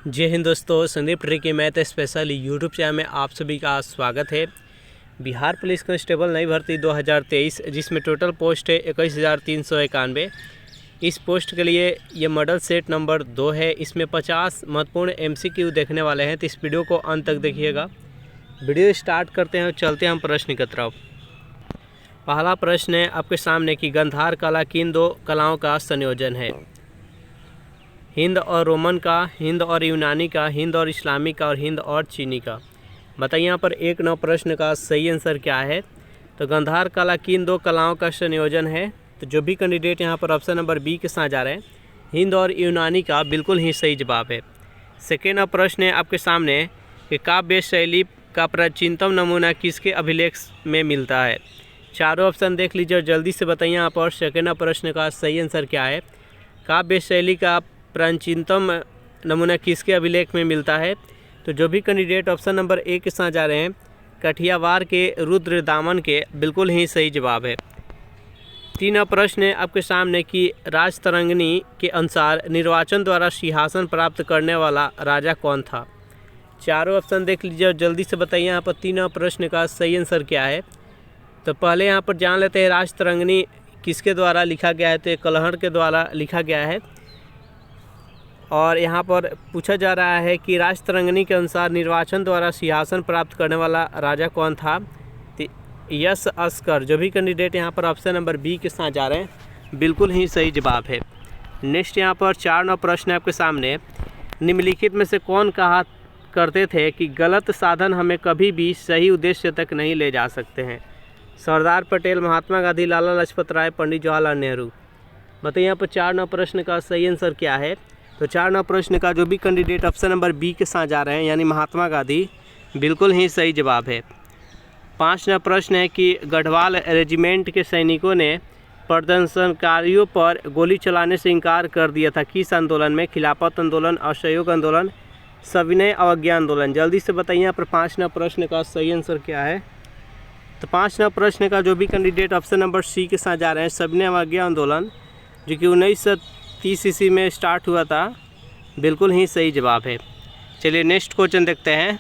जय हिंद दोस्तों, Sandeep tricky math special YouTube channel में आप सभी का स्वागत है। बिहार पुलिस कांस्टेबल नई भर्ती 2023 जिसमें टोटल पोस्ट है 21,391। इस पोस्ट के लिए ये मॉडल सेट नंबर 2 है। इसमें 50 महत्वपूर्ण MCQ देखने वाले हैं, तो इस वीडियो को अंत तक देखिएगा। वीडियो स्टार्ट करते हैं और चलते हैं हम प्रश्न की तरफ। पहला प्रश्न है आपके सामने कि गांधार कला किन दो कलाओं का संयोजन है? हिंद और रोमन का, हिंद और यूनानी का, हिंद और इस्लामी का और हिंद और चीनी का। बताइए यहाँ पर 1-9 प्रश्न का सही आंसर क्या है। तो गांधार कला किन दो कलाओं का संयोजन है? तो जो भी कैंडिडेट यहाँ पर ऑप्शन नंबर बी के साथ जा रहे हैं, हिंद और यूनानी का, बिल्कुल ही सही जवाब है। सेकेंड प्रश्न है आपके सामने कि काव्य शैली का प्राचीनतम नमूना किसके अभिलेख में मिलता है? चारों ऑप्शन देख लीजिए और जल्दी से बताइए यहाँ पर सेकेंड प्रश्न का सही आंसर क्या है। काव्य शैली का प्राचीनतम नमूना किसके अभिलेख में मिलता है? तो जो भी कैंडिडेट ऑप्शन नंबर ए के साथ जा रहे हैं, कठियावाड़ के रुद्रदामन के, बिल्कुल ही सही जवाब है। 3 प्रश्न है आपके सामने कि राजतरंगिणी के अनुसार निर्वाचन द्वारा सिंहासन प्राप्त करने वाला राजा कौन था? चारों ऑप्शन देख लीजिए और जल्दी से बताइए यहाँ पर 3 प्रश्न का सही आंसर क्या है। तो पहले यहाँ पर जान लेते हैं राजतरंगिणी किसके द्वारा लिखा गया है। तो कलहड़ के द्वारा लिखा गया है। और यहाँ पर पूछा जा रहा है कि राजतरंगिणी के अनुसार निर्वाचन द्वारा सिंहासन प्राप्त करने वाला राजा कौन था? तो यश अस्कर। जो भी कैंडिडेट यहाँ पर ऑप्शन नंबर बी के साथ जा रहे हैं, बिल्कुल ही सही जवाब है। नेक्स्ट यहाँ पर 4 प्रश्न आपके सामने। निम्नलिखित में से कौन कहा करते थे कि गलत साधन हमें कभी भी सही उद्देश्य तक नहीं ले जा सकते हैं? सरदार पटेल, महात्मा गांधी, लाला लाजपत राय, पंडित जवाहरलाल नेहरू। बताइए यहाँ पर 4 प्रश्न का सही आंसर क्या है। तो 4 प्रश्न का जो भी कैंडिडेट ऑप्शन नंबर बी के साथ जा रहे हैं, यानी महात्मा गांधी, बिल्कुल ही सही जवाब है। 5 प्रश्न है कि गढ़वाल रेजिमेंट के सैनिकों ने प्रदर्शनकारियों पर गोली चलाने से इनकार कर दिया था किस आंदोलन में? खिलाफत आंदोलन, असहयोग आंदोलन, सविनय अवज्ञा आंदोलन। जल्दी से बताइए यहाँ पर 5 प्रश्न का सही आंसर क्या है। तो 5 प्रश्न का जो भी कैंडिडेट ऑप्शन नंबर सी के साथ जा रहे हैं, सविनय अवज्ञा आंदोलन, जो कि 1930 ईस्वी में स्टार्ट हुआ था, बिल्कुल ही सही जवाब है। चलिए नेक्स्ट क्वेश्चन देखते हैं।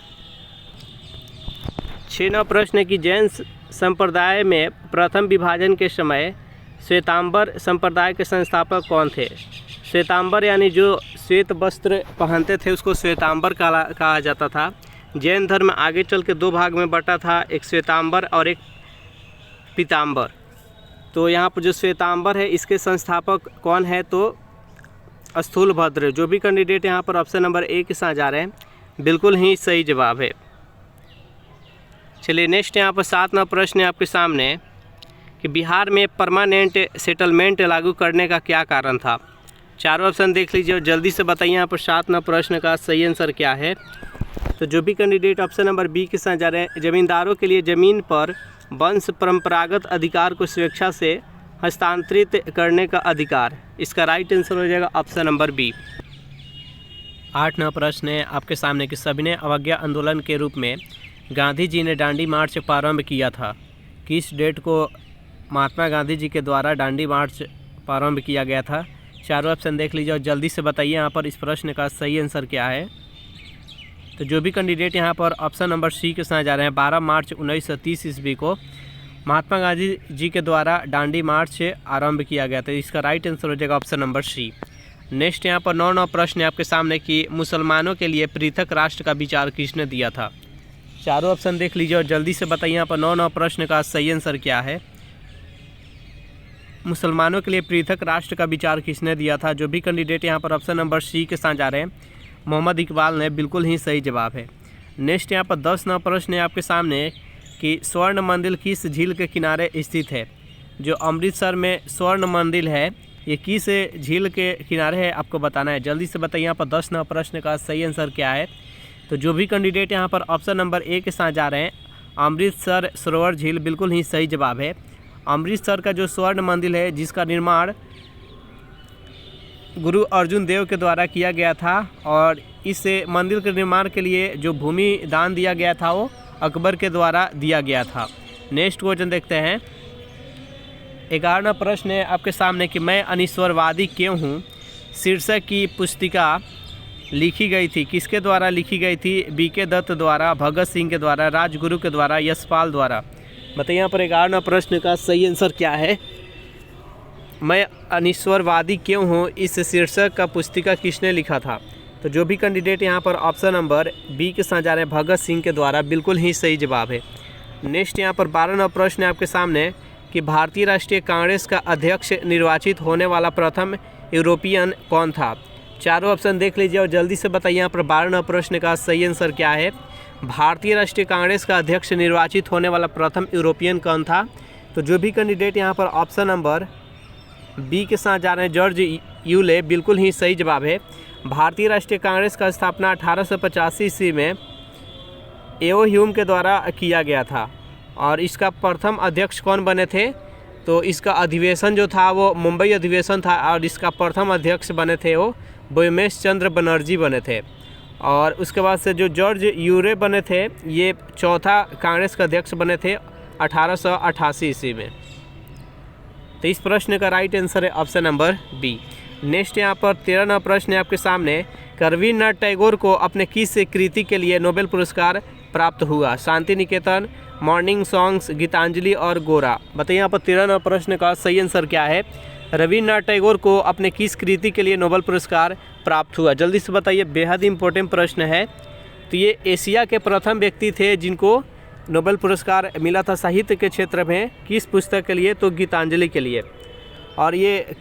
6 प्रश्न है कि जैन संप्रदाय में प्रथम विभाजन के समय श्वेतांबर संप्रदाय के संस्थापक कौन थे? श्वेतांबर यानी जो श्वेत वस्त्र पहनते थे उसको श्वेतांबर कहा जाता था। जैन धर्म आगे चल के 2 भाग में बटा था, एक श्वेतांबर और एक पीतांबर। तो यहाँ पर जो श्वेतांबर है इसके संस्थापक कौन है? तो स्थूलभद्र। जो भी कैंडिडेट यहाँ पर ऑप्शन नंबर ए के साथ जा रहे हैं, बिल्कुल ही सही जवाब है। चलिए नेक्स्ट यहाँ पर 7 प्रश्न है आपके सामने कि बिहार में परमानेंट सेटलमेंट लागू करने का क्या कारण था? चारों ऑप्शन देख लीजिए और जल्दी से बताइए यहाँ पर 7 प्रश्न का सही आंसर क्या है। तो जो भी कैंडिडेट ऑप्शन नंबर बी के साथ जा रहे हैं, जमींदारों के लिए ज़मीन पर वंश परंपरागत अधिकार को स्वेच्छा से हस्तांतरित करने का अधिकार। इसका राइट आंसर हो जाएगा ऑप्शन नंबर बी। 8 प्रश्न है आपके सामने कि सविनय अवज्ञा आंदोलन के रूप में गांधी जी ने दांडी मार्च प्रारंभ किया था? किस डेट को महात्मा गांधी जी के द्वारा दांडी मार्च प्रारंभ किया गया था? चारों ऑप्शन देख लीजिए और जल्दी से बताइए यहाँ पर इस प्रश्न का सही आंसर क्या है। तो जो भी कैंडिडेट यहाँ पर ऑप्शन नंबर सी के साथ जा रहे हैं, 12 मार्च 1930 ईस्वी को महात्मा गांधी जी के द्वारा दांडी मार्च आरंभ किया गया था। इसका राइट आंसर हो जाएगा ऑप्शन नंबर सी। नेक्स्ट यहाँ पर 9 प्रश्न है आपके सामने कि मुसलमानों के लिए पृथक राष्ट्र का विचार किसने दिया था? चारों ऑप्शन देख लीजिए और जल्दी से बताइए यहाँ पर 9 प्रश्न का सही आंसर क्या है। मुसलमानों के लिए पृथक राष्ट्र का विचार किसने दिया था? जो भी कैंडिडेट यहाँ पर ऑप्शन नंबर सी के साथ जा रहे हैं, मोहम्मद इकबाल ने, बिल्कुल ही सही जवाब है। नेक्स्ट यहाँ पर 10 प्रश्न है आपके सामने कि स्वर्ण मंदिर किस झील के किनारे स्थित है? जो अमृतसर में स्वर्ण मंदिर है, ये किस झील के किनारे है, आपको बताना है। जल्दी से बताइए यहाँ पर 10 प्रश्न का सही आंसर क्या है। तो जो भी कैंडिडेट यहाँ पर ऑप्शन नंबर ए के साथ जा रहे हैं, अमृतसर सरोवर झील, बिल्कुल ही सही जवाब है। अमृतसर का जो स्वर्ण मंदिर है, जिसका निर्माण गुरु अर्जुन देव के द्वारा किया गया था, और इस मंदिर के निर्माण के लिए जो भूमि दान दिया गया था वो अकबर के द्वारा दिया गया था। नेक्स्ट क्वेश्चन देखते हैं। 11वां प्रश्न है आपके सामने कि मैं अनिश्वरवादी क्यों हूँ शीर्षक की पुस्तिका लिखी गई थी? किसके द्वारा लिखी गई थी? बीके दत्त द्वारा, भगत सिंह के द्वारा, राजगुरु के द्वारा, यशपाल द्वारा। बताइए यहाँ पर 11वां प्रश्न का सही आंसर क्या है? मैं अनिश्वरवादी क्यों हूँ, इस शीर्षक का पुस्तिका किसने लिखा था? तो जो भी कैंडिडेट यहाँ पर ऑप्शन नंबर बी के साथ जा रहे हैं, भगत सिंह के द्वारा, बिल्कुल ही सही जवाब है। नेक्स्ट यहाँ पर 12वां प्रश्न है आपके सामने कि भारतीय राष्ट्रीय कांग्रेस का अध्यक्ष निर्वाचित होने वाला प्रथम यूरोपियन कौन था? चारों ऑप्शन देख लीजिए और जल्दी से बताइए यहाँ पर 12वां प्रश्न का सही आंसर क्या है? भारतीय राष्ट्रीय कांग्रेस का अध्यक्ष निर्वाचित होने वाला प्रथम यूरोपियन कौन था? तो जो भी कैंडिडेट यहाँ पर ऑप्शन नंबर बी के साथ जा रहे हैं, जॉर्ज यूले, बिल्कुल ही सही जवाब है। भारतीय राष्ट्रीय कांग्रेस का स्थापना 1885 ईस्वी में एओ ह्यूम के द्वारा किया गया था। और इसका प्रथम अध्यक्ष कौन बने थे? तो इसका अधिवेशन जो था वो मुंबई अधिवेशन था और इसका प्रथम अध्यक्ष बने थे वो बोयमेश चंद्र बनर्जी बने थे। और उसके बाद से जो जॉर्ज यूरे बने थे, ये चौथा कांग्रेस का अध्यक्ष बने थे 1888 ईस्वी में। तो इस प्रश्न का राइट आंसर है ऑप्शन नंबर बी। नेक्स्ट यहाँ पर 13वां प्रश्न है आपके सामने, रवीन्द्रनाथ टैगोर को अपने किस कृति के लिए नोबेल पुरस्कार प्राप्त हुआ? शांति निकेतन, मॉर्निंग सॉन्ग्स, गीतांजलि और गोरा। बताइए यहाँ पर 13वां प्रश्न का सही आंसर क्या है? रवीन्द्रनाथ टैगोर को अपने किस कृति के लिए नोबेल पुरस्कार प्राप्त हुआ? जल्दी से बताइए, बेहद इंपॉर्टेंट प्रश्न है। तो ये एशिया के प्रथम व्यक्ति थे जिनको नोबेल पुरस्कार मिला था साहित्य के क्षेत्र में। किस पुस्तक के लिए? तो गीतांजलि के लिए। और ये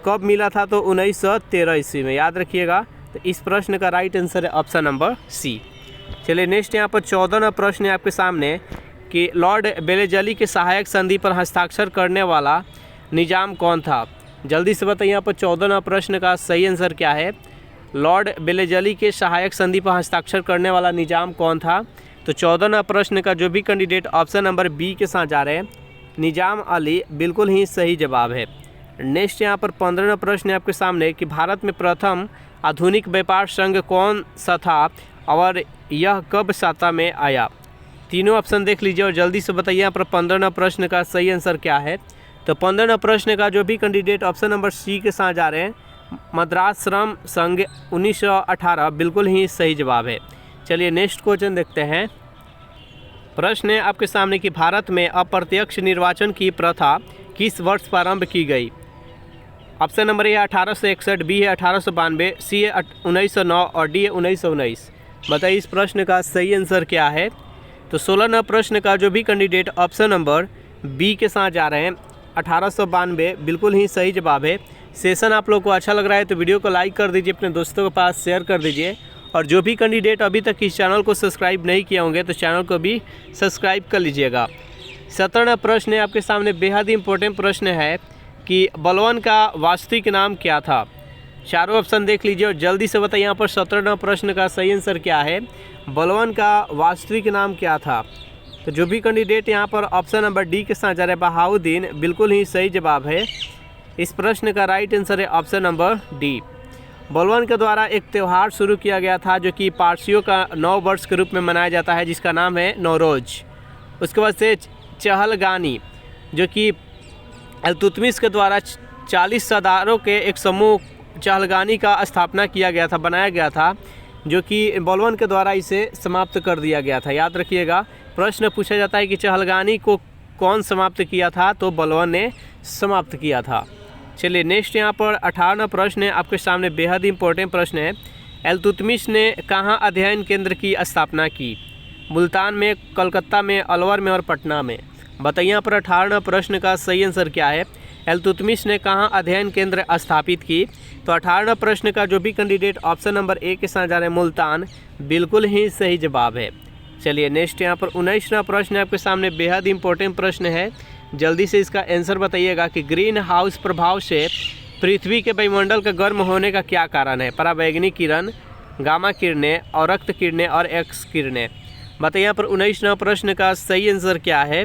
कब मिला था? तो 1913 ईस्वी में, याद रखिएगा। तो इस प्रश्न का राइट आंसर है ऑप्शन नंबर सी। चलिए नेक्स्ट यहाँ पर 14वां प्रश्न है आपके सामने कि लॉर्ड बेलेजली के सहायक संधि पर हस्ताक्षर करने वाला निजाम कौन था? जल्दी से बताइए यहाँ पर 14वां प्रश्न का सही आंसर क्या है? लॉर्ड बेलेजली के सहायक संधि पर हस्ताक्षर करने वाला निजाम कौन था? तो 14वां प्रश्न का जो भी कैंडिडेट ऑप्शन नंबर बी के साथ जा रहे हैं, निजाम अली, बिल्कुल ही सही जवाब है। नेक्स्ट यहाँ पर 15वां प्रश्न है आपके सामने कि भारत में प्रथम आधुनिक व्यापार संघ कौन सा था और यह कब सत्ता में आया? तीनों ऑप्शन देख लीजिए और जल्दी से बताइए यहाँ पर 15वां प्रश्न का सही आंसर क्या है? तो 15वां प्रश्न का जो भी कैंडिडेट ऑप्शन नंबर सी के साथ जा रहे हैं, मद्रास श्रम संघ 1918, बिल्कुल ही सही जवाब है। चलिए नेक्स्ट क्वेश्चन देखते हैं। प्रश्न है आपके सामने कि भारत में अप्रत्यक्ष निर्वाचन की प्रथा किस वर्ष प्रारंभ की गई? ऑप्शन नंबर ए है 1861, बी है 1892, सी है 1909 और डी है 1919। बताइए इस प्रश्न का सही आंसर क्या है? तो 16वां प्रश्न का जो भी कैंडिडेट ऑप्शन नंबर बी के साथ जा रहे हैं, 1892, बिल्कुल ही सही जवाब है। सेशन आप लोग को अच्छा लग रहा है तो वीडियो को लाइक कर दीजिए, अपने दोस्तों के पास शेयर कर दीजिए। और जो भी कैंडिडेट अभी तक इस चैनल को सब्सक्राइब नहीं किए होंगे तो चैनल को भी सब्सक्राइब कर लीजिएगा। 17वां प्रश्न है आपके सामने, बेहद इंपॉर्टेंट प्रश्न है कि बलवन का वास्तविक नाम क्या था? चारों ऑप्शन देख लीजिए और जल्दी से बताइए यहाँ पर 17वां प्रश्न का सही आंसर क्या है? बलवन का वास्तविक नाम क्या था? तो जो भी कैंडिडेट यहाँ पर ऑप्शन नंबर डी के साथ जा रहे हैं, बहाउद्दीन, बिल्कुल ही सही जवाब है। इस प्रश्न का राइट आंसर है ऑप्शन नंबर डी। बलवन के द्वारा एक त्यौहार शुरू किया गया था जो कि पारसियों का नव वर्ष के रूप में मनाया जाता है, जिसका नाम है नौरोज। उसके बाद से चहलगानी, जो कि इल्तुतमिश के द्वारा 40 सरदारों के एक समूह चहलगानी का स्थापना किया गया था, बनाया गया था, जो कि बलवन के द्वारा इसे समाप्त कर दिया गया था। याद रखिएगा, प्रश्न पूछा जाता है कि चहलगानी को कौन समाप्त किया था? तो बलवन ने समाप्त किया था। चलिए नेक्स्ट यहाँ पर 18वां प्रश्न है आपके सामने, बेहद इंपॉर्टेंट प्रश्न है। इल्तुतमिश ने कहाँ अध्ययन केंद्र की स्थापना की? मुल्तान में, कलकत्ता में, अलवर में और पटना में। बताइए यहाँ पर 18वां प्रश्न का सही आंसर क्या है? इल्तुतमिश ने कहाँ अध्ययन केंद्र स्थापित की? तो 18वां प्रश्न का जो भी कैंडिडेट ऑप्शन नंबर ए के साथ जा रहे हैं, मुल्तान, बिल्कुल ही सही जवाब है। चलिए नेक्स्ट यहाँ पर 19वां प्रश्न है आपके सामने, बेहद इंपॉर्टेंट प्रश्न है, जल्दी से इसका आंसर बताइएगा कि ग्रीन हाउस प्रभाव से पृथ्वी के वायुमंडल का गर्म होने का क्या कारण है? पराबैंगनी किरण, गामा किरणें, और रक्त किरणें और एक्स किरणें। बताइए यहाँ पर 19वां प्रश्न का सही आंसर क्या है?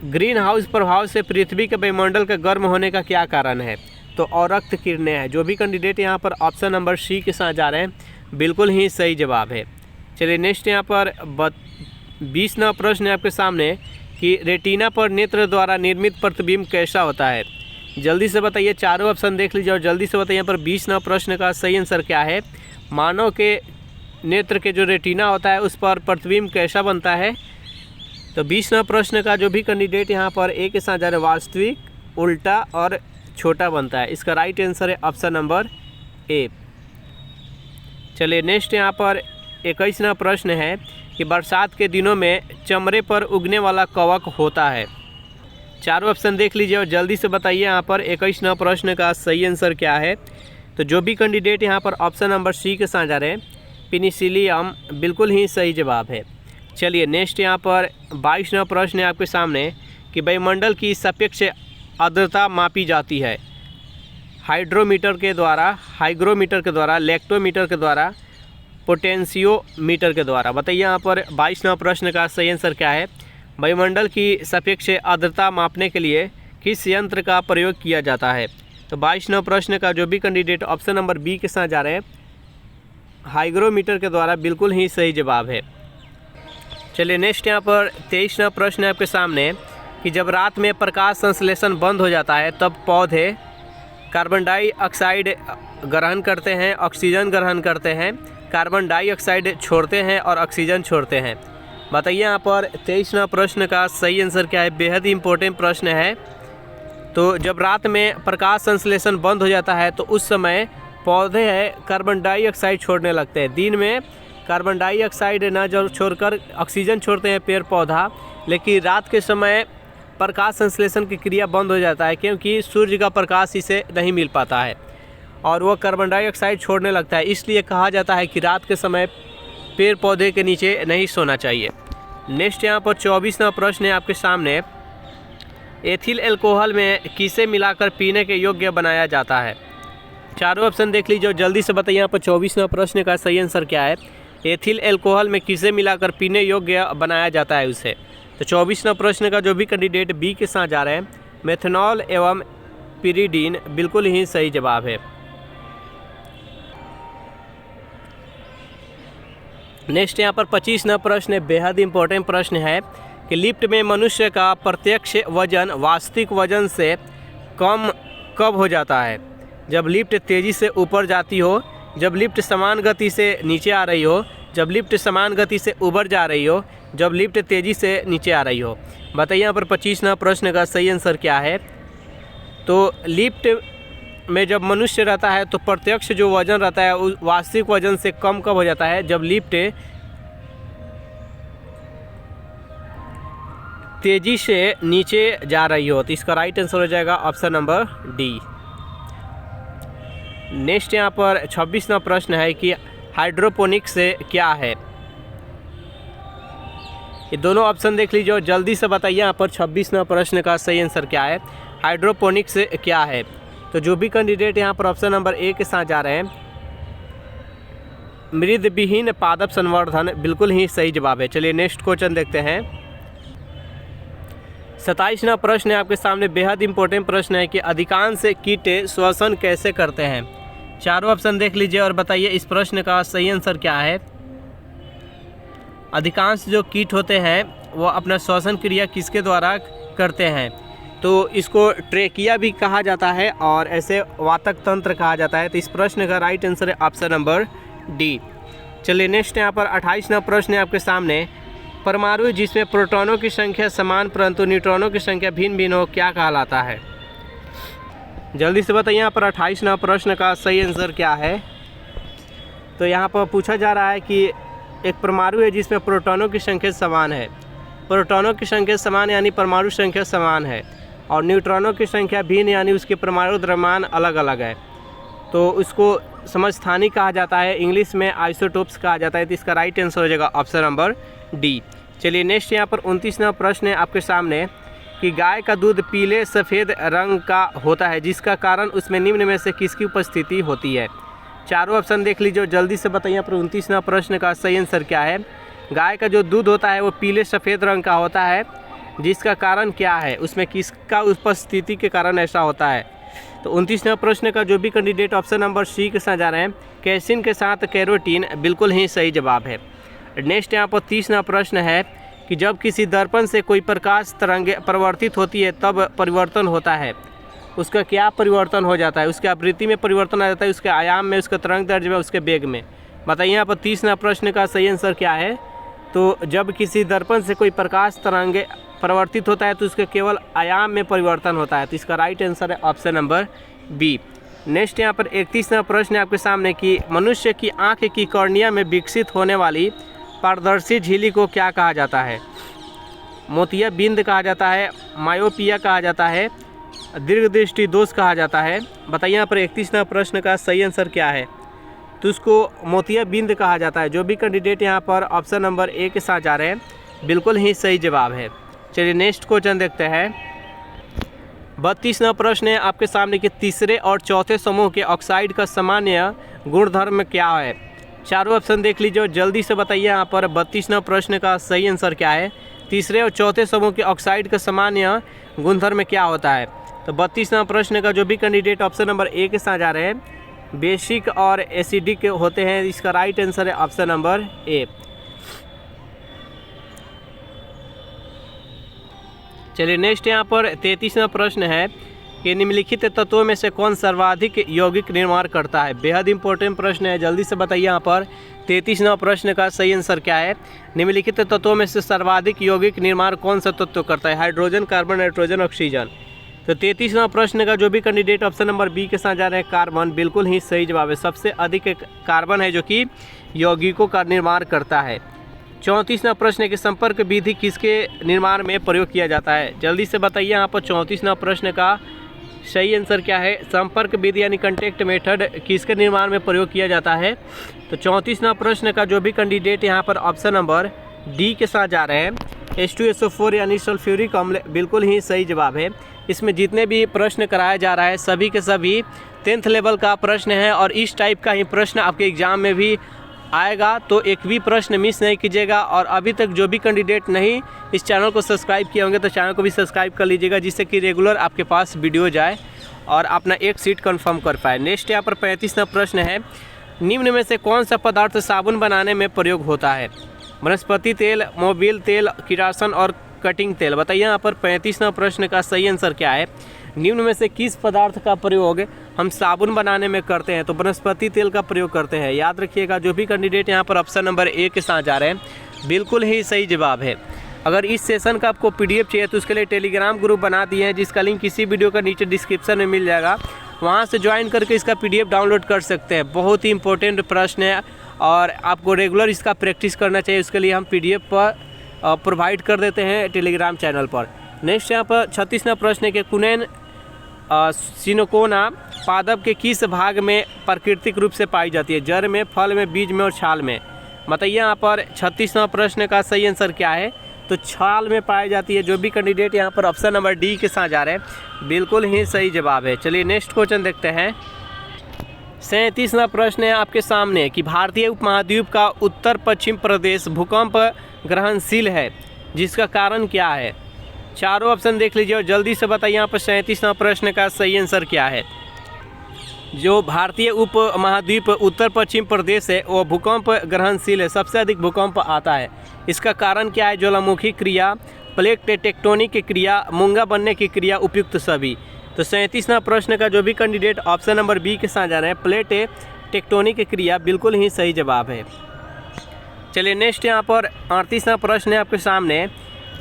ग्रीन हाउस प्रभाव से पृथ्वी के वायुमंडल का गर्म होने का क्या कारण है? तो और रक्त किरणें हैं। जो भी कैंडिडेट यहाँ पर ऑप्शन नंबर सी के साथ जा रहे हैं, बिल्कुल ही सही जवाब है। चलिए नेक्स्ट यहाँ पर 20वां प्रश्न है आपके सामने कि रेटिना पर नेत्र द्वारा निर्मित प्रतिबिंब कैसा होता है? जल्दी से बताइए, चारों ऑप्शन देख लीजिए और जल्दी से बताइए यहाँ पर 20 नंबर प्रश्न का सही आंसर क्या है। मानव के नेत्र के जो रेटिना होता है उस पर प्रतिबिंब कैसा बनता है। तो 20 नंबर प्रश्न का जो भी कैंडिडेट यहाँ पर ए के साथ जा रहे वास्तविक, उल्टा और छोटा बनता है। इसका राइट आंसर है ऑप्शन नंबर ए। चलिए नेक्स्ट यहाँ पर 21वां प्रश्न है कि बरसात के दिनों में चमड़े पर उगने वाला कवक होता है। चारों ऑप्शन देख लीजिए और जल्दी से बताइए यहाँ पर 21वां प्रश्न का सही आंसर क्या है। तो जो भी कैंडिडेट यहाँ पर ऑप्शन नंबर सी के साथ जा रहे हैं पेनिसिलियम, बिल्कुल ही सही जवाब है। चलिए नेक्स्ट यहाँ पर 22वां प्रश्न है आपके सामने कि वायुमंडल की सापेक्ष आर्द्रता मापी जाती है। हाइग्रोमीटर के द्वारा, लेक्टोमीटर के द्वारा, पोटेंशियोमीटर के द्वारा। बताइए यहाँ पर 22वां प्रश्न का सही आंसर क्या है। वायुमंडल की सापेक्ष आर्द्रता मापने के लिए किस यंत्र का प्रयोग किया जाता है। तो 22वां प्रश्न का जो भी कैंडिडेट ऑप्शन नंबर बी के साथ जा रहे हैं हाइग्रोमीटर के द्वारा, बिल्कुल ही सही जवाब है। चलिए नेक्स्ट यहाँ पर 23वां प्रश्न है आपके सामने कि जब रात में प्रकाश संश्लेषण बंद हो जाता है तब पौधे कार्बन डाइऑक्साइड ग्रहण करते हैं, ऑक्सीजन ग्रहण करते हैं, कार्बन डाइऑक्साइड छोड़ते हैं और ऑक्सीजन छोड़ते हैं। बताइए यहाँ पर 23वां प्रश्न का सही आंसर क्या है। बेहद इंपॉर्टेंट प्रश्न है। तो जब रात में प्रकाश संश्लेषण बंद हो जाता है तो उस समय पौधे हैं कार्बन डाइऑक्साइड छोड़ने लगते हैं। दिन में कार्बन डाइऑक्साइड ना जो छोड़कर ऑक्सीजन छोड़ते हैं पेड़ पौधा, लेकिन रात के समय प्रकाश संश्लेषण की क्रिया बंद हो जाता है क्योंकि सूर्य का प्रकाश इसे नहीं मिल पाता है और वो कार्बन डाइऑक्साइड छोड़ने लगता है। इसलिए कहा जाता है कि रात के समय पेड़ पौधे के नीचे नहीं सोना चाहिए। नेक्स्ट यहाँ पर 24वां प्रश्न है आपके सामने। एथिल अल्कोहल में किसे मिलाकर पीने के योग्य बनाया जाता है। चारों ऑप्शन देख लीजिए और जल्दी से बताइए यहाँ पर 24वां प्रश्न का सही आंसर क्या है। एथिल अल्कोहल में किसे मिलाकर पीने योग्य बनाया जाता है उसे। तो 24वां प्रश्न का जो भी कैंडिडेट बी के साथ जा रहे हैं मेथनॉल एवं पिरिडीन, बिल्कुल ही सही जवाब है। नेक्स्ट यहाँ पर 25वां प्रश्न बेहद इंपॉर्टेंट प्रश्न है कि लिफ्ट में मनुष्य का प्रत्यक्ष वजन वास्तविक वजन से कम कब हो जाता है। जब लिफ्ट तेज़ी से ऊपर जाती हो, जब लिफ्ट समान गति से नीचे आ रही हो, जब लिफ्ट समान गति से ऊपर जा रही हो, जब लिफ्ट तेज़ी से नीचे आ रही हो। बताइए यहाँ पर 25वां प्रश्न का सही आंसर क्या है। तो लिफ्ट में जब मनुष्य रहता है तो प्रत्यक्ष जो वजन रहता है उस वास्तविक वजन से कम कब हो जाता है। जब लिफ्ट तेज़ी से नीचे जा रही हो। तो इसका राइट आंसर हो जाएगा ऑप्शन नंबर डी। नेक्स्ट यहाँ पर 26वां प्रश्न है कि हाइड्रोपोनिक्स क्या है। ये दोनों ऑप्शन देख लीजिए और जल्दी से बताइए यहाँ पर 26वां प्रश्न का सही आंसर क्या है। हाइड्रोपोनिक्स क्या है। तो जो भी कैंडिडेट यहाँ पर ऑप्शन नंबर ए के साथ जा रहे हैं मृद विहीन पादप संवर्धन, बिल्कुल ही सही जवाब है। चलिए नेक्स्ट क्वेश्चन देखते हैं। 27वां प्रश्न है आपके सामने बेहद इंपॉर्टेंट प्रश्न है कि अधिकांश कीट श्वसन कैसे करते हैं। चारों ऑप्शन देख लीजिए और बताइए इस प्रश्न का सही आंसर क्या है। अधिकांश जो कीट होते हैं वो अपना श्वसन क्रिया किसके द्वारा करते हैं। तो इसको ट्रेकिया भी कहा जाता है और ऐसे वातक तंत्र कहा जाता है। तो इस प्रश्न का राइट आंसर है ऑप्शन नंबर डी। चलिए नेक्स्ट यहाँ पर 28वां प्रश्न है आपके सामने। परमाणु जिसमें प्रोटॉनों की संख्या समान परंतु न्यूट्रॉनों की संख्या भिन्न भिन्न हो क्या कहलाता है। जल्दी से बताइए यहाँ पर 28वां प्रश्न का सही आंसर क्या है। तो यहाँ पर पूछा जा रहा है कि एक परमाणु है जिसमें प्रोटॉनों की संख्या समान है। प्रोटॉनों की संख्या समान यानी परमाणु संख्या समान है और न्यूट्रॉनों की संख्या भिन्न यानी उसके परमाणु द्रव्यमान अलग अलग है। तो उसको समस्थानिक कहा जाता है, इंग्लिश में आइसोटोप्स कहा जाता है। तो इसका राइट आंसर हो जाएगा ऑप्शन नंबर डी। चलिए नेक्स्ट यहाँ पर 29वां प्रश्न है आपके सामने कि गाय का दूध पीले सफ़ेद रंग का होता है जिसका कारण उसमें निम्न में से किसकी उपस्थिति होती है। चारों ऑप्शन देख लीजिए और जल्दी से बताइए यहाँ पर 29वां प्रश्न का सही आंसर क्या है। गाय का जो दूध होता है वो पीले सफ़ेद रंग का होता है जिसका कारण क्या है, उसमें किसका उपस्थिति के कारण ऐसा होता है। तो 29वां प्रश्न का जो भी कैंडिडेट ऑप्शन नंबर सी के साथ जा रहे हैं कैसिन के साथ कैरोटीन, बिल्कुल ही सही जवाब है। नेक्स्ट यहाँ पर 30वां प्रश्न है कि जब किसी दर्पण से कोई प्रकाश तरंग परिवर्तित होती है तब परिवर्तन होता है। उसका क्या परिवर्तन हो जाता है, उसके आवृत्ति में परिवर्तन आ जाता है, उसके आयाम में, उसके तरंग दैर्ध्य में, उसके वेग में। बताइए यहाँ पर 30वां प्रश्न का सही आंसर क्या है। तो जब किसी दर्पण से कोई प्रकाश तरंग परिवर्तित होता है तो उसके केवल आयाम में परिवर्तन होता है। तो इसका राइट आंसर है ऑप्शन नंबर बी। नेक्स्ट यहाँ पर 31वां प्रश्न है आपके सामने कि मनुष्य की आँख की कॉर्निया में विकसित होने वाली पारदर्शी झिल्ली को क्या कहा जाता है। मोतिया बिंद कहा जाता है, मायोपिया कहा जाता है, दीर्घ दृष्टि दोष कहा जाता है। बताइए यहाँ पर 31वां प्रश्न का सही आंसर क्या है। तो उसको मोतिया बिंद कहा जाता है। जो भी कैंडिडेट यहाँ पर ऑप्शन नंबर ए के साथ जा रहे हैं बिल्कुल ही सही जवाब है। चलिए नेक्स्ट क्वेश्चन देखते हैं। 32वां प्रश्न है आपके सामने कि तीसरे और चौथे समूह के ऑक्साइड का सामान्य गुणधर्म क्या है। चारों ऑप्शन देख लीजिए, जल्दी से बताइए यहाँ पर 32वां प्रश्न का सही आंसर क्या है। तीसरे और चौथे समूह के ऑक्साइड का सामान्य गुणधर्म क्या होता है। तो 32वां प्रश्न का जो भी कैंडिडेट ऑप्शन नंबर ए के साथ जा रहे हैं बेसिक और एसिडिक होते हैं। इसका राइट आंसर है ऑप्शन नंबर ए। चलिए नेक्स्ट यहाँ पर 33वां प्रश्न है कि निम्नलिखित तत्वों में से कौन सर्वाधिक यौगिक निर्माण करता है। बेहद इंपॉर्टेंट प्रश्न है, जल्दी से बताइए यहाँ पर 33वां प्रश्न का सही आंसर क्या है। निम्नलिखित तत्वों में से सर्वाधिक यौगिक निर्माण कौन सा तत्व करता है। Hydrogen, carbon, nitrogen, oxygen. तो 33वां प्रश्न का जो भी कैंडिडेट ऑप्शन नंबर बी के साथ जा रहे हैं कार्बन, बिल्कुल ही सही जवाब है। सबसे अधिक कार्बन है जो कि यौगिकों का निर्माण करता है। 34वां प्रश्न है कि संपर्क विधि किसके निर्माण में प्रयोग किया जाता है। जल्दी से बताइए यहाँ पर 34वां प्रश्न का सही आंसर क्या है। संपर्क विधि यानी कॉन्टैक्ट मेथड किसके निर्माण में प्रयोग किया जाता है। तो 34वां प्रश्न का जो भी कैंडिडेट यहाँ पर ऑप्शन नंबर डी के साथ जा रहे हैं H2SO4 यानी सल्फ्यूरिक अम्ल, बिल्कुल ही सही जवाब है। इसमें जितने भी प्रश्न कराया जा रहा है सभी के सभी 10th लेवल का प्रश्न है और इस टाइप का ही प्रश्न आपके एग्जाम में भी आएगा। तो एक भी प्रश्न मिस नहीं कीजिएगा। और अभी तक जो भी कैंडिडेट नहीं इस चैनल को सब्सक्राइब किए होंगे तो चैनल को भी सब्सक्राइब कर लीजिएगा, जिससे कि रेगुलर आपके पास वीडियो जाए और अपना एक सीट कंफर्म कर पाए। नेक्स्ट यहाँ पर 35वां प्रश्न है, निम्न में से कौन सा पदार्थ साबुन बनाने में प्रयोग होता है। वनस्पति तेल, मोबिल तेल, किरासन और कटिंग तेल। बताइए यहाँ पर 35वां प्रश्न का सही आंसर क्या है। निम्न में से किस पदार्थ का प्रयोग हम साबुन बनाने में करते हैं। तो वनस्पति तेल का प्रयोग करते हैं। याद रखिएगा, जो भी कैंडिडेट यहाँ पर ऑप्शन नंबर ए के साथ जा रहे हैं बिल्कुल ही सही जवाब है। अगर इस सेशन का आपको PDF चाहिए तो उसके लिए टेलीग्राम ग्रुप बना दिए हैं, जिसका लिंक इसी वीडियो का नीचे डिस्क्रिप्शन में मिल जाएगा। वहाँ से ज्वाइन करके इसका PDF डाउनलोड कर सकते हैं। बहुत ही इंपॉर्टेंट प्रश्न है और आपको रेगुलर इसका प्रैक्टिस करना चाहिए। उसके लिए हम PDF पर प्रोवाइड कर देते हैं टेलीग्राम चैनल पर। नेक्स्ट यहाँ पर 36वां प्रश्न है कि कुनैन सिनोकोना पादप के किस भाग में प्राकृतिक रूप से पाई जाती है। जड़ में, फल में, बीज में और छाल में। बताइए यहाँ पर 36वां प्रश्न का सही आंसर क्या है। तो छाल में पाई जाती है। जो भी कैंडिडेट यहाँ पर ऑप्शन नंबर डी के साथ जा रहे हैं बिल्कुल ही सही जवाब है। चलिए नेक्स्ट क्वेश्चन देखते हैं। 37वां प्रश्न है आपके सामने कि भारतीय उपमहाद्वीप का उत्तर पश्चिम प्रदेश भूकंप ग्रहणशील है, जिसका कारण क्या है। चारों ऑप्शन देख लीजिए और जल्दी से बताइए यहाँ पर 37वां प्रश्न का सही आंसर क्या है। जो भारतीय उप महाद्वीप उत्तर पश्चिम प्रदेश है वो भूकंप ग्रहणशील है, सबसे अधिक भूकंप आता है। इसका कारण क्या है। ज्वालामुखी क्रिया, प्लेट टेक्टोनिक की क्रिया, मूंगा बनने की क्रिया, उपयुक्त सभी। तो 37वां प्रश्न का जो भी कैंडिडेट ऑप्शन नंबर बी के साथ जा रहे हैं प्लेट टेक्टोनिक की क्रिया, बिल्कुल ही सही जवाब है। चलिए नेक्स्ट यहाँ पर 38वां प्रश्न है आपके सामने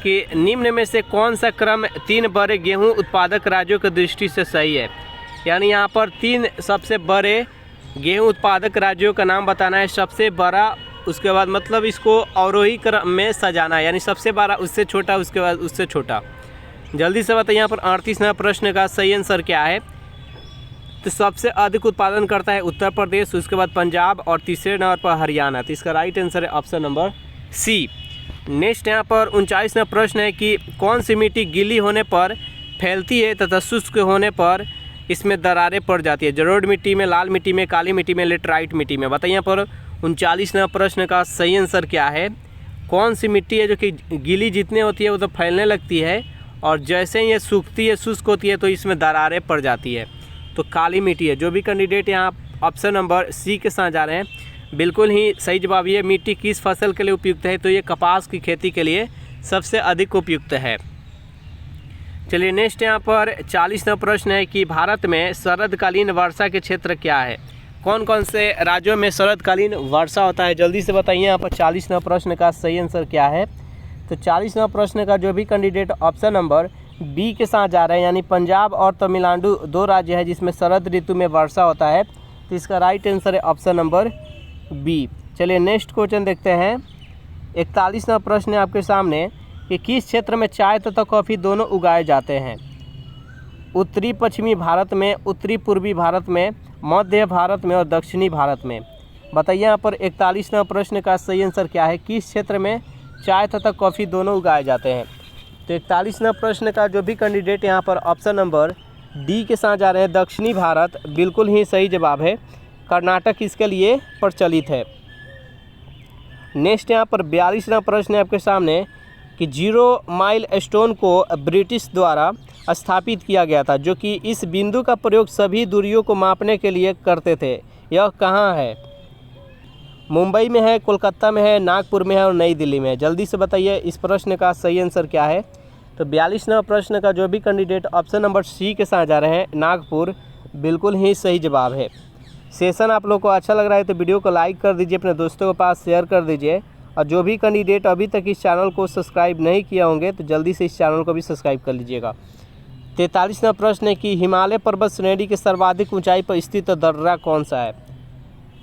कि निम्न में से कौन सा क्रम 3 बड़े गेहूं उत्पादक राज्यों की दृष्टि से सही है। यानी यहाँ पर 3 सबसे बड़े गेहूं उत्पादक राज्यों का नाम बताना है। सबसे बड़ा, उसके बाद मतलब इसको अवरोही क्रम में सजाना है, यानी सबसे बड़ा, उससे छोटा, उसके बाद उससे छोटा। जल्दी से बताइए यहाँ पर 38वां प्रश्न का सही आंसर क्या है। तो सबसे अधिक उत्पादन करता है उत्तर प्रदेश, उसके बाद पंजाब और तीसरे नंबर पर हरियाणा। तो इसका राइट आंसर है ऑप्शन नंबर सी। नेक्स्ट यहाँ पर 39वां प्रश्न है कि कौन सी मिट्टी गीली होने पर फैलती है तथा शुष्क होने पर इसमें दरारें पड़ जाती है। जलोढ़ मिट्टी में, लाल मिट्टी में, काली मिट्टी में, लेटराइट मिट्टी में। बताइए यहाँ पर 39वां प्रश्न का सही आंसर क्या है। कौन सी मिट्टी है जो कि गीली जितने होती है वो तो फैलने लगती है और जैसे ही ये सूखती है, शुष्क होती है तो इसमें दरारें पड़ जाती है। तो काली मिट्टी है। जो भी कैंडिडेट यहाँ ऑप्शन नंबर सी के साथ जा रहे हैं बिल्कुल ही सही जवाब। ये मिट्टी किस फसल के लिए उपयुक्त है। तो ये कपास की खेती के लिए सबसे अधिक उपयुक्त है। चलिए नेक्स्ट यहाँ पर 40वां प्रश्न है कि भारत में शरदकालीन वर्षा के क्षेत्र क्या है। कौन कौन से राज्यों में शरदकालीन वर्षा होता है, जल्दी से बताइए। यहाँ पर 40वां प्रश्न का सही आंसर क्या है। तो 40वां प्रश्न का जो भी कैंडिडेट ऑप्शन नंबर बी के साथ जा रहे हैं, यानी पंजाब और तमिलनाडु 2 राज्य है जिसमें शरद ऋतु में वर्षा होता है, तो इसका राइट आंसर है ऑप्शन नंबर बी। चलिए नेक्स्ट क्वेश्चन देखते हैं। 41वां प्रश्न है आपके सामने कि किस क्षेत्र में चाय तथा कॉफ़ी दोनों उगाए जाते हैं। उत्तरी पश्चिमी भारत में, उत्तरी पूर्वी भारत में, मध्य भारत में और दक्षिणी भारत में। बताइए यहाँ पर 41वां प्रश्न का सही आंसर क्या है। किस क्षेत्र में चाय तथा कॉफ़ी दोनों उगाए जाते हैं। तो 41वां प्रश्न का जो भी कैंडिडेट यहाँ पर ऑप्शन नंबर डी के साथ जा रहे हैं, दक्षिणी भारत, बिल्कुल ही सही जवाब है। कर्नाटक इसके लिए प्रचलित है। नेक्स्ट यहाँ पर 42वां प्रश्न है आपके सामने कि 0 माइल स्टोन को ब्रिटिश द्वारा स्थापित किया गया था, जो कि इस बिंदु का प्रयोग सभी दूरियों को मापने के लिए करते थे। यह कहाँ है। मुंबई में है, कोलकाता में है, नागपुर में है और नई दिल्ली में है। जल्दी से बताइए इस प्रश्न का सही आंसर क्या है। तो 42वां प्रश्न का जो भी कैंडिडेट ऑप्शन नंबर सी के साथ जा रहे हैं, नागपुर, बिल्कुल ही सही जवाब है। सेशन आप लोग को अच्छा लग रहा है तो वीडियो को लाइक कर दीजिए, अपने दोस्तों के पास शेयर कर दीजिए, और जो भी कैंडिडेट अभी तक इस चैनल को सब्सक्राइब नहीं किया होंगे तो जल्दी से इस चैनल को भी सब्सक्राइब कर लीजिएगा। 43वां प्रश्न है कि हिमालय पर्वत श्रेणी की सर्वाधिक ऊंचाई पर स्थित दर्रा कौन सा है।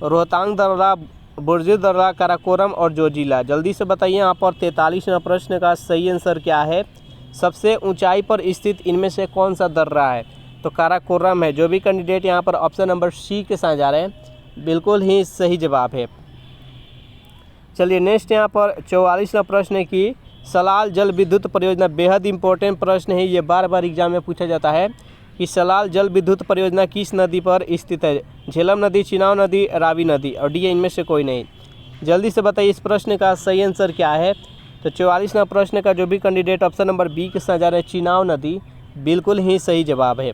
रोहतांग दर्रा, बुर्ज दर्रा, काराकोरम और जोजिला। जल्दी से बताइए यहाँ पर 43वां प्रश्न का सही आंसर क्या है। सबसे ऊंचाई पर स्थित इनमें से कौन सा दर्रा है। तो काराकोरम है। जो भी कैंडिडेट यहाँ पर ऑप्शन नंबर सी के साथ जा रहे हैं, बिल्कुल ही सही जवाब है। चलिए नेक्स्ट यहाँ पर 44वां प्रश्न है कि सलाल जल विद्युत परियोजना, बेहद इंपॉर्टेंट प्रश्न है, ये बार बार एग्जाम में पूछा जाता है कि सलाल जल विद्युत परियोजना किस नदी पर स्थित है। झेलम नदी, चिनाब नदी, रावी नदी और डी इनमें से कोई नहीं। जल्दी से बताइए इस प्रश्न का सही आंसर क्या है। तो 44वां प्रश्न का जो भी कैंडिडेट ऑप्शन नंबर बी के साथ जा रहे हैं, चिनाब नदी, बिल्कुल ही सही जवाब है।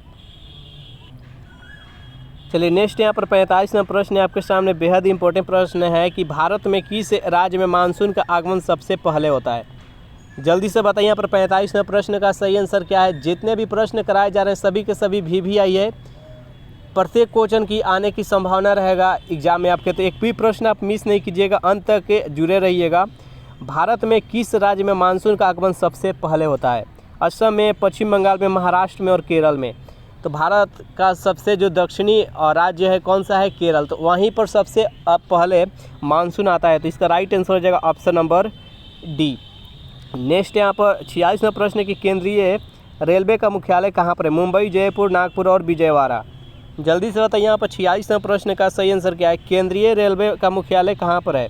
चलिए नेक्स्ट यहाँ पर 45वां प्रश्न है आपके सामने, बेहद इंपॉर्टेंट प्रश्न है कि भारत में किस राज्य में मानसून का आगमन सबसे पहले होता है। जल्दी से बताइए यहाँ पर 45वां प्रश्न का सही आंसर क्या है। जितने भी प्रश्न कराए जा रहे हैं सभी के सभी VVI है, प्रत्येक क्वेश्चन की आने की संभावना रहेगा एग्जाम में आपके, तो एक भी प्रश्न आप मिस नहीं कीजिएगा, अंत तक जुड़े रहिएगा। भारत में किस राज्य में मानसून का आगमन सबसे पहले होता है। असम में, पश्चिम बंगाल में, महाराष्ट्र में और केरल में। तो भारत का सबसे जो दक्षिणी राज्य है कौन सा है, केरल, तो वहीं पर सबसे पहले मानसून आता है, तो इसका राइट आंसर हो जाएगा ऑप्शन नंबर डी। नेक्स्ट यहाँ पर 46वां प्रश्न कि केंद्रीय रेलवे का मुख्यालय कहाँ पर है। मुंबई, जयपुर, नागपुर और विजयवाड़ा। जल्दी से बताइए यहाँ पर 46वां प्रश्न का सही आंसर क्या है। केंद्रीय रेलवे का मुख्यालय कहाँ पर है।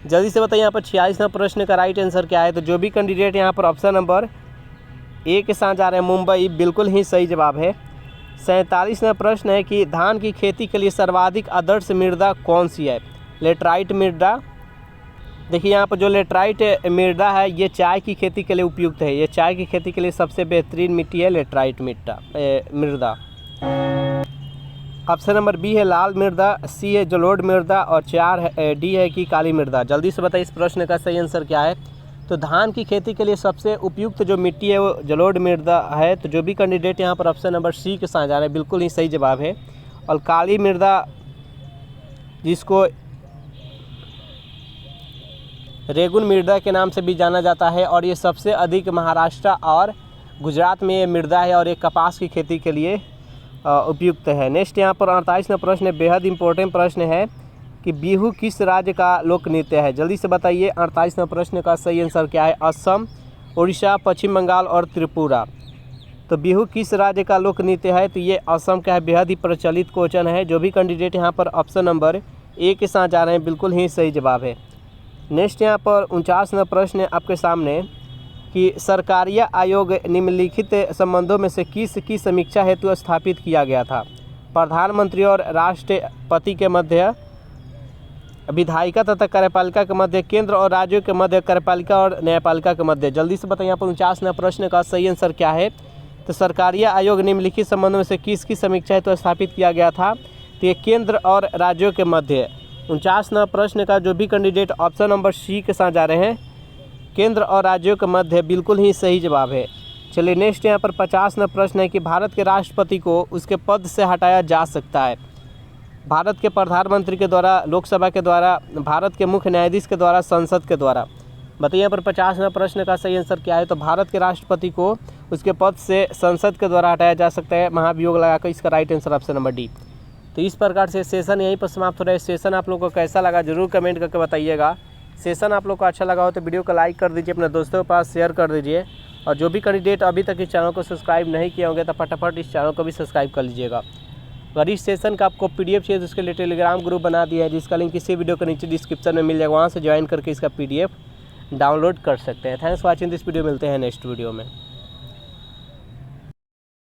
जल्दी से बताइए यहाँ पर 46वां प्रश्न का राइट आंसर क्या है। तो जो भी कैंडिडेट यहाँ पर ऑप्शन नंबर ए के साथ जा रहे हैं, मुंबई, बिल्कुल ही सही जवाब है। 47वां प्रश्न है कि धान की खेती के लिए सर्वाधिक आदर्श मृदा कौन सी है। लेटराइट मृदा। देखिए यहाँ पर जो लेटराइट मृदा है ये चाय की खेती के लिए उपयुक्त है। ये चाय की खेती के लिए सबसे बेहतरीन मिट्टी है लेटराइट मृदा। ऑप्शन नंबर बी है लाल मृदा, सी है जलोढ़ मृदा और 4 डी है कि काली मृदा। जल्दी से बताइए इस प्रश्न का सही आंसर क्या है। तो धान की खेती के लिए सबसे उपयुक्त जो मिट्टी है वो जलोढ़ मृदा है। तो जो भी कैंडिडेट यहाँ पर ऑप्शन नंबर सी के साथ जा रहे हैं, बिल्कुल ही सही जवाब है। और काली मृदा जिसको रेगुन मृदा के नाम से भी जाना जाता है, और ये सबसे अधिक महाराष्ट्र और गुजरात में ये मृदा है और ये कपास की खेती के लिए उपयुक्त है। नेक्स्ट यहाँ पर 48वां प्रश्न बेहद इंपॉर्टेंट प्रश्न है कि बिहू किस राज्य का लोक नृत्य है। जल्दी से बताइए 48वां प्रश्न का सही आंसर क्या है। असम, उड़ीसा, पश्चिम बंगाल और त्रिपुरा। तो बिहू किस राज्य का लोक नृत्य है। तो ये असम का है। बेहद ही प्रचलित क्वेश्चन है। जो भी कैंडिडेट यहाँ पर ऑप्शन नंबर ए के साथ जा रहे हैं, बिल्कुल ही सही जवाब है। नेक्स्ट यहाँ पर 49वां प्रश्न आपके सामने कि सरकारीय आयोग निम्नलिखित संबंधों में से किसकी समीक्षा हेतु स्थापित किया गया था। प्रधानमंत्री और राष्ट्रपति के मध्य, विधायिका तथा कार्यपालिका के मध्य, केंद्र और राज्यों के मध्य, कार्यपालिका और न्यायपालिका के मध्य। जल्दी से बताइए यहाँ पर 49वां प्रश्न का सही आंसर क्या है। तो सरकारीय आयोग निम्नलिखित संबंधों में से किसकी समीक्षा हेतु स्थापित किया गया था। तो ये केंद्र और राज्यों के मध्य। 49वां प्रश्न का जो भी कैंडिडेट ऑप्शन नंबर सी के साथ जा रहे हैं, केंद्र और राज्यों के मध्य, बिल्कुल ही सही जवाब है। चलिए नेक्स्ट यहाँ पर 50वां प्रश्न है कि भारत के राष्ट्रपति को उसके पद से हटाया जा सकता है। भारत के प्रधानमंत्री के द्वारा, लोकसभा के द्वारा, भारत के मुख्य न्यायाधीश के द्वारा, संसद के द्वारा। बताइए यहाँ पर 50वां प्रश्न का सही आंसर क्या है। तो भारत के राष्ट्रपति को उसके पद से संसद के द्वारा हटाया जा सकता है, महाभियोग लगाकर। इसका right answer option number D. तो इस प्रकार से सेशन यहीं पर समाप्त हो रहा है। सेशन आप लोगों को कैसा लगा जरूर कमेंट करके बताइएगा। सेशन आप लोग को अच्छा लगा हो तो वीडियो को लाइक कर दीजिए, अपने दोस्तों के पास शेयर कर दीजिए। और जो भी कैंडिडेट अभी तक इस चैनल को सब्सक्राइब नहीं किए होंगे तो फटाफट इस चैनल को भी सब्सक्राइब कर लीजिएगा। अगर इस सेशन का आपको PDF चाहिए तो उसके लिए टेलीग्राम ग्रुप बना दिया है, जिसका लिंक इसी वीडियो के नीचे डिस्क्रिप्शन में मिल जाएगा। वहाँ से ज्वाइन करके इसका PDF डाउनलोड कर सकते हैं। Thanks for watching this video. मिलते हैं नेक्स्ट वीडियो में।